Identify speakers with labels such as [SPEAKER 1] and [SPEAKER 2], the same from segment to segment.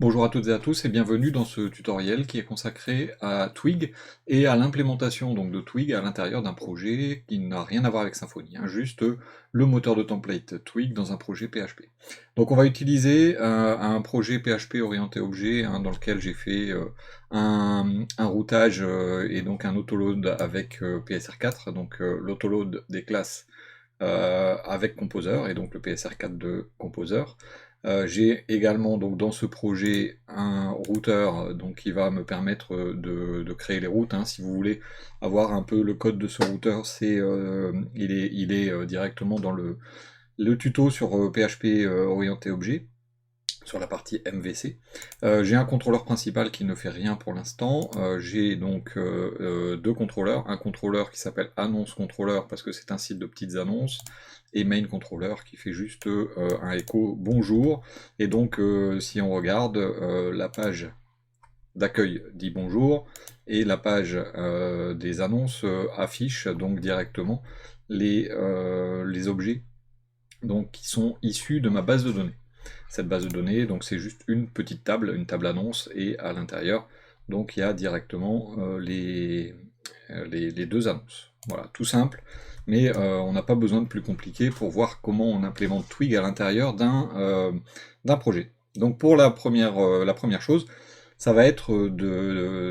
[SPEAKER 1] Bonjour à toutes et à tous et bienvenue dans ce tutoriel qui est consacré à Twig et à l'implémentation donc de Twig à l'intérieur d'un projet qui n'a rien à voir avec Symfony, hein, juste le moteur de template Twig dans un projet PHP. Donc on va utiliser un projet PHP orienté objet, hein, dans lequel j'ai fait un routage et donc un autoload avec PSR4, donc l'autoload des classes avec Composer et donc le PSR4 de Composer. J'ai également donc dans ce projet un routeur donc, qui va me permettre de créer les routes, hein. Si vous voulez avoir un peu le code de ce routeur, il est directement dans le tuto sur PHP orienté objet, sur la partie MVC. J'ai un contrôleur principal qui ne fait rien pour l'instant. J'ai donc deux contrôleurs. Un contrôleur qui s'appelle annonce contrôleur parce que c'est un site de petites annonces, et main contrôleur qui fait juste un écho bonjour. Et donc si on regarde, la page d'accueil dit bonjour, et la page des annonces affiche donc directement les objets donc, qui sont issus de ma base de données. Cette base de données, donc c'est juste une petite table, une table annonce, et à l'intérieur, donc il y a directement les deux annonces. Voilà, tout simple, mais on n'a pas besoin de plus compliqué pour voir comment on implémente Twig à l'intérieur d'un projet. Donc pour la première chose, ça va être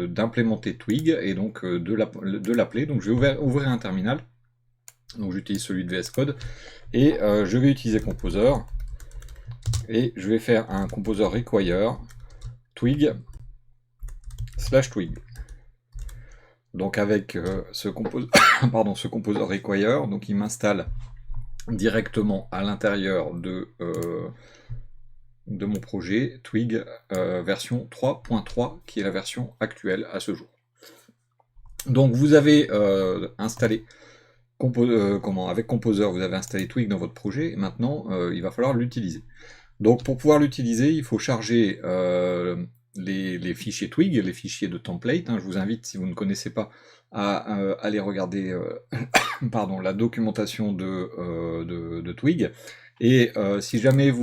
[SPEAKER 1] d'implémenter Twig et donc de l'appeler. Donc je vais ouvrir un terminal. Donc j'utilise celui de VS Code et je vais utiliser Composer et je vais faire un Composer require twig / twig. Donc avec ce Composer require, donc il m'installe directement à l'intérieur de mon projet Twig version 3.3 qui est la version actuelle à ce jour. Donc vous avez installé avec Composer, vous avez installé Twig dans votre projet, et maintenant il va falloir l'utiliser. Donc pour pouvoir l'utiliser, il faut charger les fichiers Twig, les fichiers de template, hein. Je vous invite, si vous ne connaissez pas, à aller regarder pardon, la documentation de Twig. Et si jamais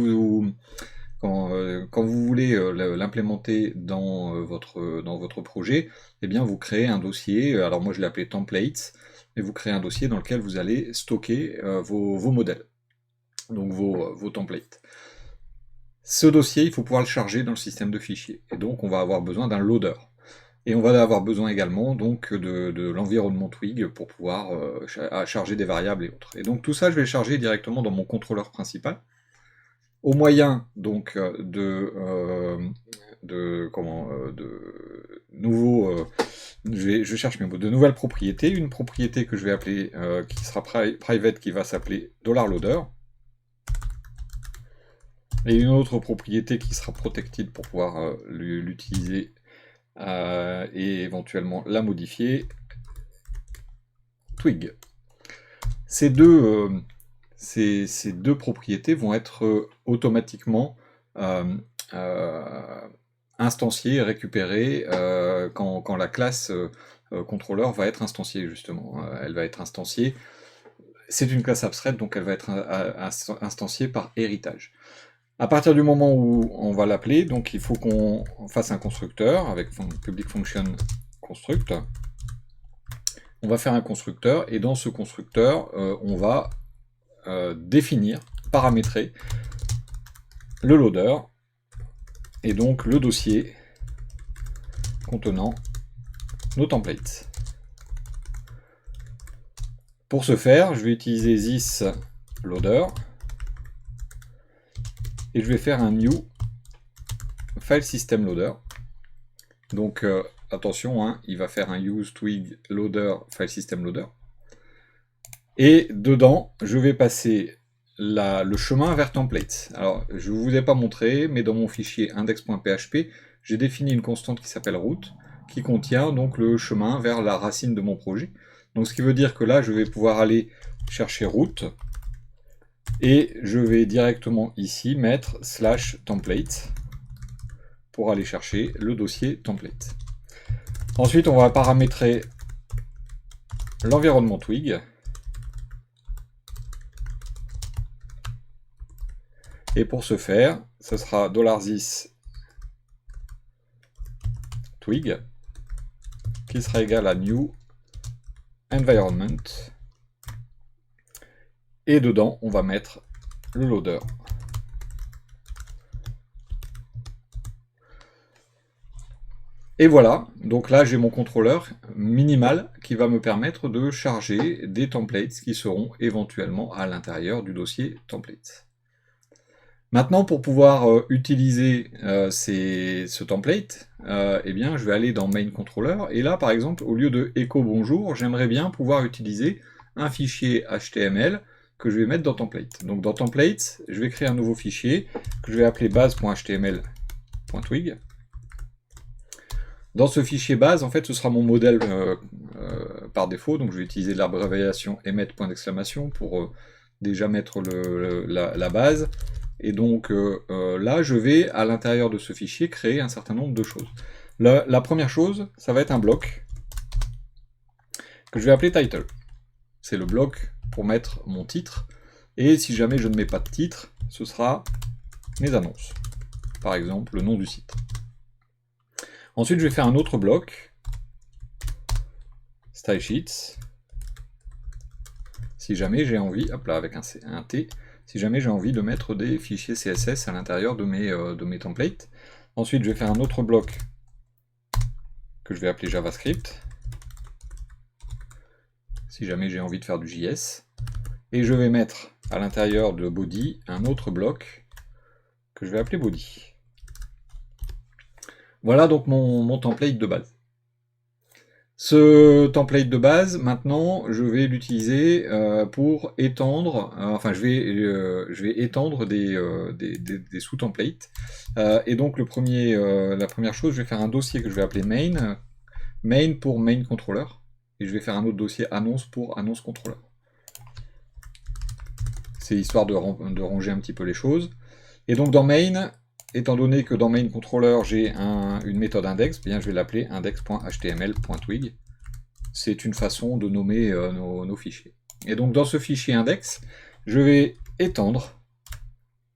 [SPEAKER 1] quand vous voulez l'implémenter dans votre projet, eh bien vous créez un dossier, alors moi je l'ai appelé templates, et vous créez un dossier dans lequel vous allez stocker vos modèles, donc vos templates. Ce dossier, il faut pouvoir le charger dans le système de fichiers, et donc on va avoir besoin d'un loader. Et on va avoir besoin également donc de l'environnement Twig pour pouvoir charger des variables et autres. Et donc tout ça, je vais le charger directement dans mon contrôleur principal, au moyen donc je cherche mes mots, de nouvelles propriétés, une propriété que je vais appeler, qui sera private, qui va s'appeler $loader, et une autre propriété qui sera protected pour pouvoir l'utiliser et éventuellement la modifier, twig. Ces deux propriétés vont être automatiquement instanciées et récupérées quand la classe contrôleur va être instanciée, justement. Elle va être instanciée. C'est une classe abstraite, donc elle va être instanciée par héritage. À partir du moment où on va l'appeler, donc il faut qu'on fasse un constructeur avec public function construct. On va faire un constructeur, et dans ce constructeur, on va définir, paramétrer le loader, et donc le dossier contenant nos templates. Pour ce faire, je vais utiliser this loader, et je vais faire un new file system loader. Donc attention, hein, il va faire un use twig loader file system loader. Et dedans, je vais passer le chemin vers templates. Alors, je ne vous ai pas montré, mais dans mon fichier index.php, j'ai défini une constante qui s'appelle route, qui contient donc le chemin vers la racine de mon projet. Donc ce qui veut dire que là, je vais pouvoir aller chercher route, et je vais directement ici mettre /template pour aller chercher le dossier template. Ensuite, on va paramétrer l'environnement Twig. Et pour ce faire, ce sera $this twig qui sera égal à new environment. Et dedans, on va mettre le loader. Et voilà, donc là j'ai mon contrôleur minimal qui va me permettre de charger des templates qui seront éventuellement à l'intérieur du dossier templates. Maintenant, pour pouvoir utiliser ce template, eh bien, je vais aller dans main controller, et là par exemple, au lieu de echo bonjour, j'aimerais bien pouvoir utiliser un fichier HTML que je vais mettre dans template. Donc dans template, je vais créer un nouveau fichier que je vais appeler base.html.twig. Dans ce fichier base, en fait, ce sera mon modèle par défaut, donc je vais utiliser l'abréviation emmet point d'exclamation pour déjà mettre la base. Et donc là, je vais, à l'intérieur de ce fichier, créer un certain nombre de choses. La première chose, ça va être un bloc que je vais appeler title. C'est le bloc pour mettre mon titre. Et si jamais je ne mets pas de titre, ce sera mes annonces. Par exemple, le nom du site. Ensuite, je vais faire un autre bloc, style sheets, si jamais j'ai envie, hop là, avec un T, si jamais j'ai envie de mettre des fichiers CSS à l'intérieur de mes templates. Ensuite, je vais faire un autre bloc que je vais appeler JavaScript, si jamais j'ai envie de faire du JS. Et je vais mettre à l'intérieur de body un autre bloc que je vais appeler body. Voilà donc mon template de base. Ce template de base, maintenant, je vais l'utiliser pour étendre, je vais étendre des sous-templates. Et donc la première chose, je vais faire un dossier que je vais appeler main pour main controller, et je vais faire un autre dossier annonce pour annonce controller. C'est histoire de ranger un petit peu les choses. Et donc dans main, étant donné que dans main controller j'ai une méthode index, bien je vais l'appeler index.html.twig. C'est une façon de nommer nos fichiers. Et donc dans ce fichier index, je vais étendre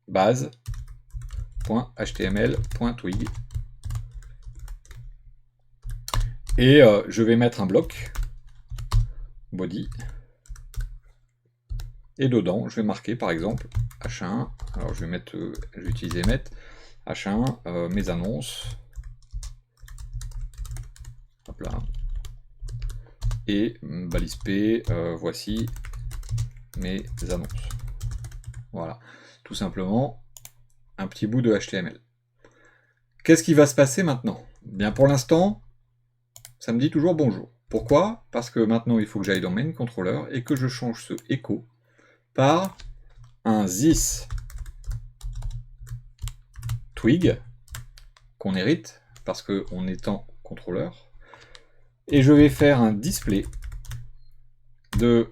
[SPEAKER 1] base.html.twig. Et je vais mettre un bloc body. Et dedans, je vais marquer par exemple H1. Alors je vais utiliser met H1 mes annonces. Hop là. Et balise P, voici mes annonces. Voilà, tout simplement un petit bout de HTML. Qu'est-ce qui va se passer maintenant? Bien pour l'instant, ça me dit toujours bonjour. Pourquoi? Parce que maintenant il faut que j'aille dans main controller et que je change ce echo par un this twig qu'on hérite parce qu'on est en contrôleur. Et je vais faire un display de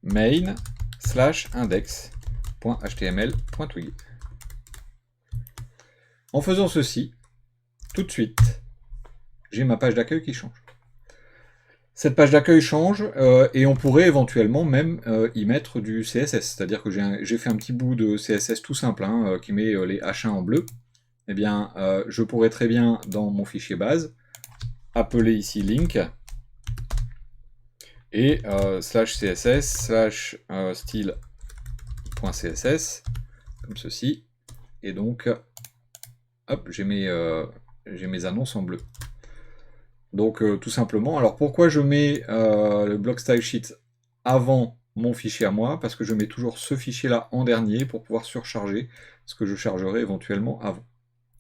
[SPEAKER 1] main/index.html.twig. En faisant ceci, tout de suite, j'ai ma page d'accueil qui change. Cette page d'accueil change et on pourrait éventuellement même y mettre du CSS. C'est-à-dire que j'ai fait un petit bout de CSS tout simple qui met les H1 en bleu. Eh bien, je pourrais très bien, dans mon fichier base, appeler ici link et /css/style.css comme ceci. Et donc, hop, j'ai mes annonces en bleu. Donc tout simplement, alors pourquoi je mets le bloc style sheet avant mon fichier à moi? Parce que je mets toujours ce fichier là en dernier pour pouvoir surcharger ce que je chargerai éventuellement avant.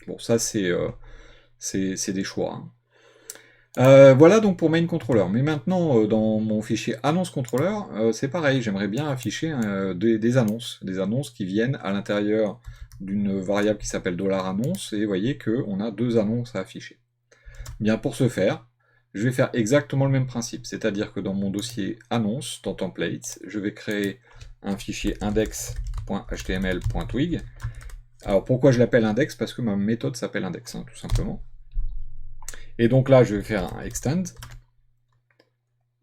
[SPEAKER 1] Bon, ça c'est des choix. Voilà donc pour main controller. Mais maintenant, dans mon fichier annonce controller, c'est pareil, j'aimerais bien afficher des annonces qui viennent à l'intérieur d'une variable qui s'appelle $annonce, et vous voyez qu'on a deux annonces à afficher. Bien pour ce faire, je vais faire exactement le même principe, c'est-à-dire que dans mon dossier annonce, dans templates, je vais créer un fichier index.html.twig. Alors pourquoi je l'appelle index? Parce que ma méthode s'appelle index, tout simplement. Et donc là, je vais faire un extend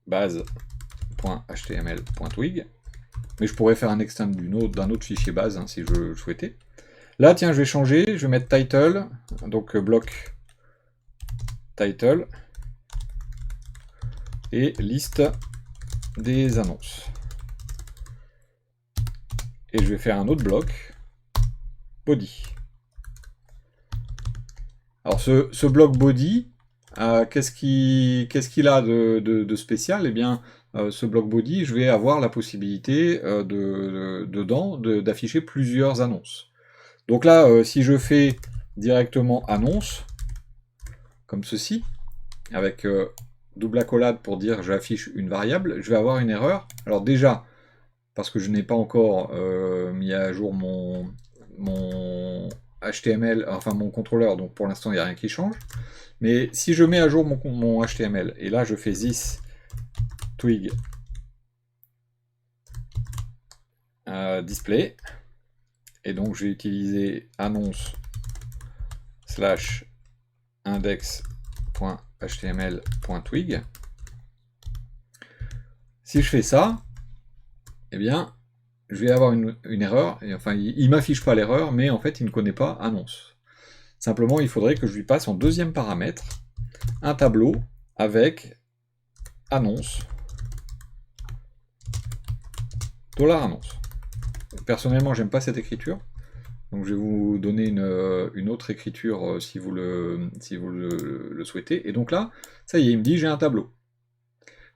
[SPEAKER 1] base.html.twig, mais je pourrais faire un extend d'un autre fichier base si je le souhaitais. Là, tiens, je vais changer, je vais mettre title, donc bloc title et liste des annonces. Et je vais faire un autre bloc, body. Alors ce bloc body, qu'est-ce qu'il a de spécial? Eh bien, ce bloc body, je vais avoir la possibilité dedans d'afficher plusieurs annonces. Donc là, si je fais directement annonce, comme ceci, avec double accolade pour dire j'affiche une variable, je vais avoir une erreur. Alors déjà, parce que je n'ai pas encore mis à jour mon HTML, enfin mon contrôleur, donc pour l'instant il n'y a rien qui change. Mais si je mets à jour mon HTML, et là je fais this twig display, et donc je vais utiliser annonce slash index.html.twig. Si je fais ça, eh bien, je vais avoir une erreur, et enfin, il ne m'affiche pas l'erreur, mais en fait, il ne connaît pas annonce. Simplement, il faudrait que je lui passe en deuxième paramètre un tableau avec annonce, $annonce. Personnellement, j'aime pas cette écriture, donc je vais vous donner une autre écriture si vous le souhaitez. Et donc là, ça y est, il me dit j'ai un tableau.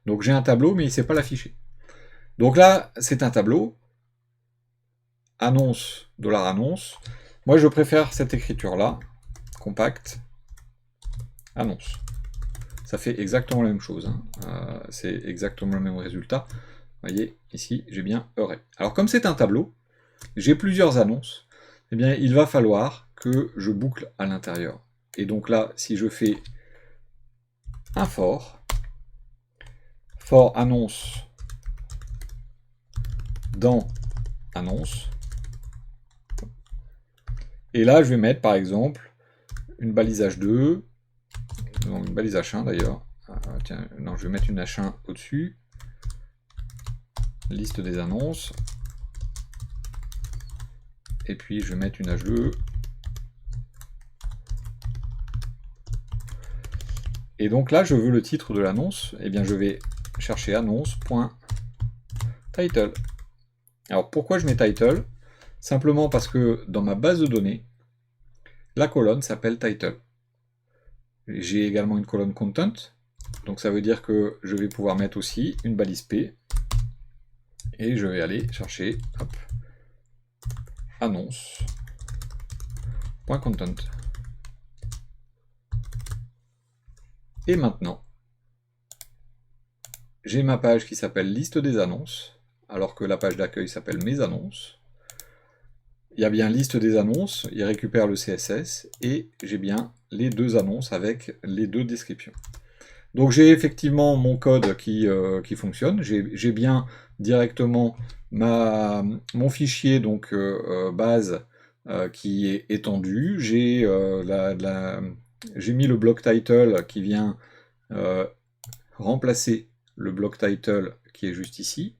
[SPEAKER 1] Donc j'ai un tableau, mais il ne sait pas l'afficher. Donc là, c'est un tableau, annonce, $annonce. Moi, je préfère cette écriture-là, compact, annonce. Ça fait exactement la même chose, hein. C'est exactement le même résultat. Vous voyez, ici, j'ai bien heuré. Alors, comme c'est un tableau, j'ai plusieurs annonces, eh bien, il va falloir que je boucle à l'intérieur. Et donc là, si je fais un for annonce dans annonce, et là, je vais mettre, par exemple, une balise H2, donc une balise H1 d'ailleurs. Tiens, non, je vais mettre une H1 au-dessus. Liste des annonces. Et puis, je vais mettre une H2. Et donc là, je veux le titre de l'annonce. Eh bien, je vais chercher annonce.title. Alors, pourquoi je mets title? Simplement parce que dans ma base de données, la colonne s'appelle title. J'ai également une colonne content, donc ça veut dire que je vais pouvoir mettre aussi une balise P, et je vais aller chercher annonce.content. Et maintenant, j'ai ma page qui s'appelle liste des annonces, alors que la page d'accueil s'appelle mes annonces. Il y a bien liste des annonces, il récupère le CSS, et j'ai bien les deux annonces avec les deux descriptions. Donc j'ai effectivement mon code qui fonctionne, j'ai bien directement mon fichier donc base qui est étendu, j'ai mis le bloc title qui vient remplacer le bloc title qui est juste ici.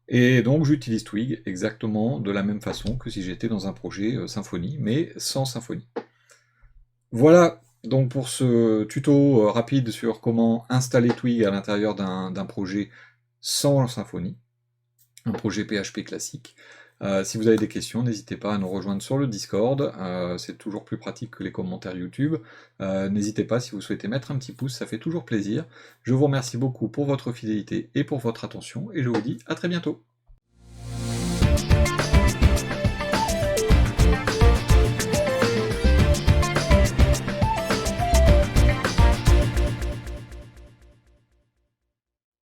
[SPEAKER 1] Et donc j'utilise Twig exactement de la même façon que si j'étais dans un projet Symfony, mais sans Symfony. Voilà donc pour ce tuto rapide sur comment installer Twig à l'intérieur d'un projet sans Symfony, un projet PHP classique. Si vous avez des questions, n'hésitez pas à nous rejoindre sur le Discord, c'est toujours plus pratique que les commentaires YouTube. N'hésitez pas si vous souhaitez mettre un petit pouce, ça fait toujours plaisir. Je vous remercie beaucoup pour votre fidélité et pour votre attention, et je vous dis à très bientôt.